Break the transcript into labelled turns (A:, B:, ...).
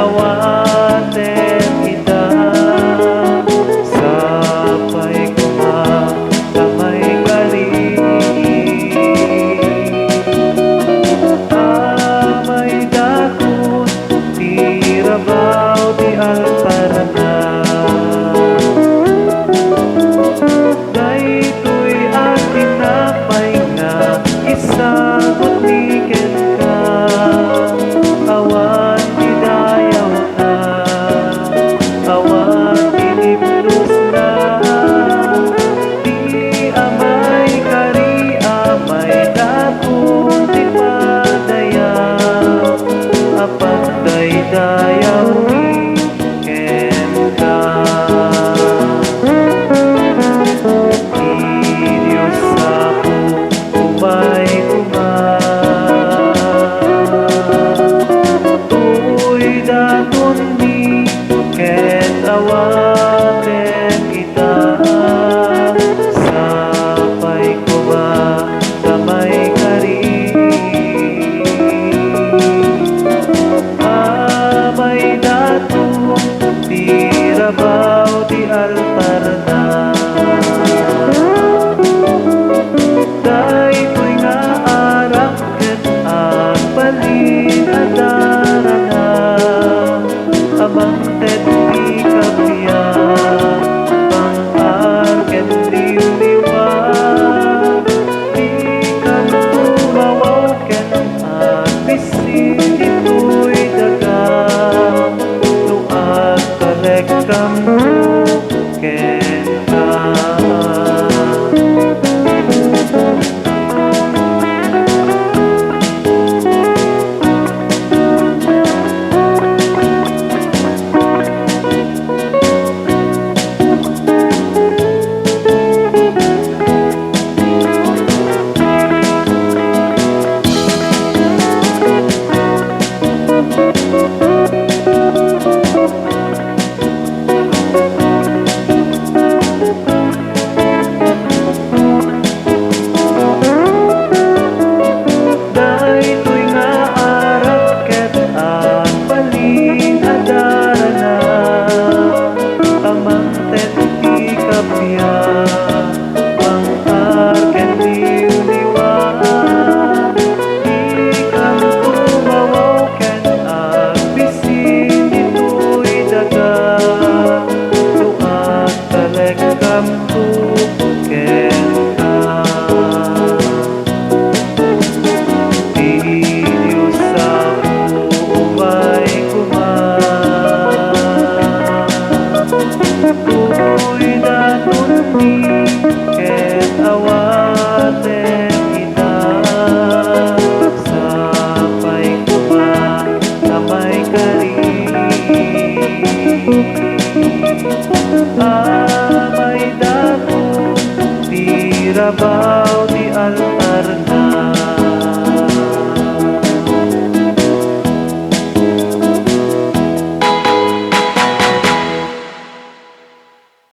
A: awaten ita sapay kuma damay kari amay dakot tirabaw di alparana daytoy atin napay nga isagot ni ka awan didayaw na awan diniplos na di amay kari amay dakot di padayaw apat daydayaw ni ka Dios Apo Umay Koma Uy daton ni ket awaten kita sapay kuma damay kari amay daton tirabaw di alparna daytoy nga arak ket agbalin adarana amang teddi kapya pang ket liwliwa di kantumawaw ket agbisin ito'y daga no agkarekam ket ka daytoy nga arak ket agbalin